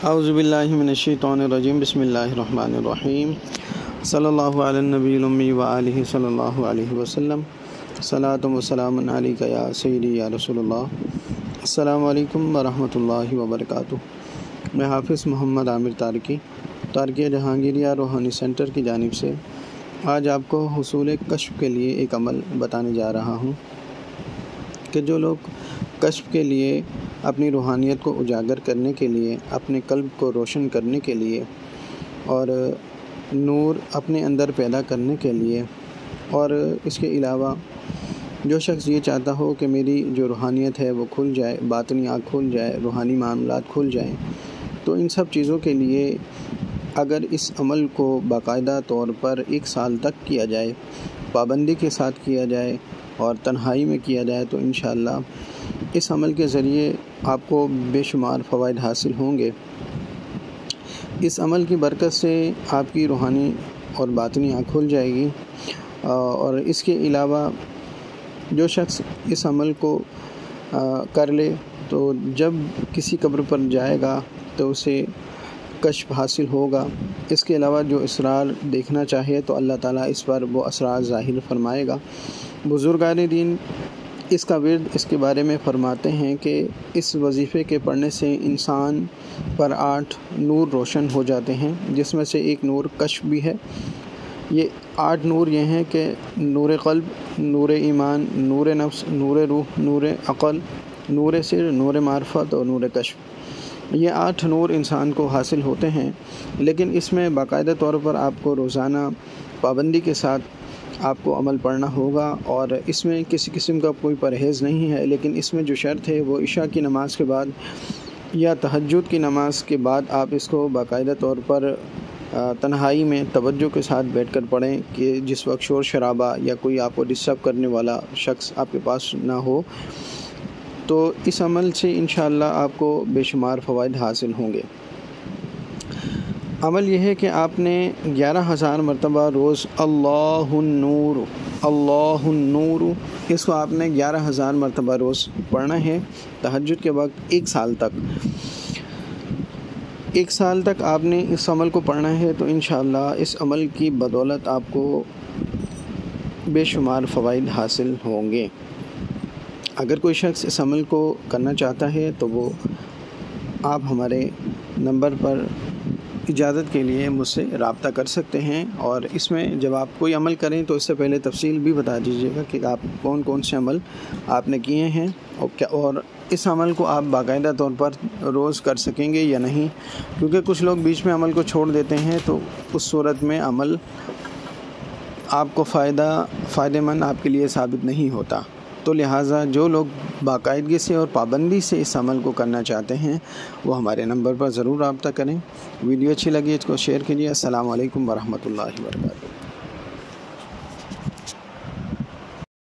اعوذ باللہ من الشیطان الرجیم بسم اللہ الرحمن الرحیم صلی اللہ علی النبی الامی وآلہ صلی اللہ علیہ وسلم صلاۃ و سلام علیک یا سیدی یا رسول اللہ۔ السلام علیکم ورحمۃ اللہ وبرکاتہ۔ میں حافظ محمد عامر تارکیہ جہانگیریہ روحانی سینٹر کی جانب سے آج آپ کو حصول کشف کے لیے ایک عمل بتانے جا رہا ہوں کہ جو لوگ کشف کے لیے اپنی روحانیت کو اجاگر کرنے کے لیے، اپنے قلب کو روشن کرنے کے لیے اور نور اپنے اندر پیدا کرنے کے لیے، اور اس کے علاوہ جو شخص یہ چاہتا ہو کہ میری جو روحانیت ہے وہ کھل جائے، باطنی آنکھ کھل جائے، روحانی معاملات کھل جائیں، تو ان سب چیزوں کے لیے اگر اس عمل کو باقاعدہ طور پر 1 سال تک کیا جائے، پابندی کے ساتھ کیا جائے اور تنہائی میں کیا جائے، تو انشاءاللہ اس عمل کے ذریعے آپ کو بے شمار فوائد حاصل ہوں گے۔ اس عمل کی برکت سے آپ کی روحانی اور باطنی آنکھ کھل جائے گی، اور اس کے علاوہ جو شخص اس عمل کو کر لے تو جب کسی قبر پر جائے گا تو اسے کشف حاصل ہوگا۔ اس کے علاوہ جو اسرار دیکھنا چاہے تو اللہ تعالیٰ اس پر وہ اسرار ظاہر فرمائے گا۔ بزرگان دین اس کا ورد اس کے بارے میں فرماتے ہیں کہ اس وظیفے کے پڑھنے سے انسان پر 8 نور روشن ہو جاتے ہیں، جس میں سے ایک نور کشف بھی ہے۔ یہ 8 نور یہ ہیں کہ نور قلب، نور ایمان، نور نفس، نور روح، نور عقل، نور سر، نور معرفت اور نور کشف۔ یہ 8 نور انسان کو حاصل ہوتے ہیں، لیکن اس میں باقاعدہ طور پر آپ کو روزانہ پابندی کے ساتھ آپ کو عمل پڑھنا ہوگا، اور اس میں کسی قسم کا کوئی پرہیز نہیں ہے، لیکن اس میں جو شرط ہے وہ عشاء کی نماز کے بعد یا تہجد کی نماز کے بعد آپ اس کو باقاعدہ طور پر تنہائی میں توجہ کے ساتھ بیٹھ کر پڑھیں کہ جس وقت شور شرابہ یا کوئی آپ کو ڈسٹرب کرنے والا شخص آپ کے پاس نہ ہو۔ تو اس عمل سے انشاءاللہ آپ کو بے شمار فوائد حاصل ہوں گے۔ عمل یہ ہے کہ آپ نے 11,000 مرتبہ روز اللہ النور اللہ النور، اس کو آپ نے 11,000 مرتبہ روز پڑھنا ہے تہجد کے وقت 1 سال تک۔ 1 سال تک آپ نے اس عمل کو پڑھنا ہے، تو انشاءاللہ اس عمل کی بدولت آپ کو بے شمار فوائد حاصل ہوں گے۔ اگر کوئی شخص اس عمل کو کرنا چاہتا ہے تو وہ آپ ہمارے نمبر پر اجازت کے لیے مجھ سے رابطہ کر سکتے ہیں، اور اس میں جب آپ کوئی عمل کریں تو اس سے پہلے تفصیل بھی بتا دیجیے گا کہ آپ کون سے عمل آپ نے کیے ہیں اور اس عمل کو آپ باقاعدہ طور پر روز کر سکیں گے یا نہیں، کیونکہ کچھ لوگ بیچ میں عمل کو چھوڑ دیتے ہیں، تو اس صورت میں عمل آپ کو فائدہ مند آپ کے لیے ثابت نہیں ہوتا۔ تو لہٰذا جو لوگ باقاعدگی سے اور پابندی سے اس عمل کو کرنا چاہتے ہیں وہ ہمارے نمبر پر ضرور رابطہ کریں۔ ویڈیو اچھی لگی اس کو شیئر کیجیے۔ السلام علیکم ورحمۃ اللہ وبرکاتہ۔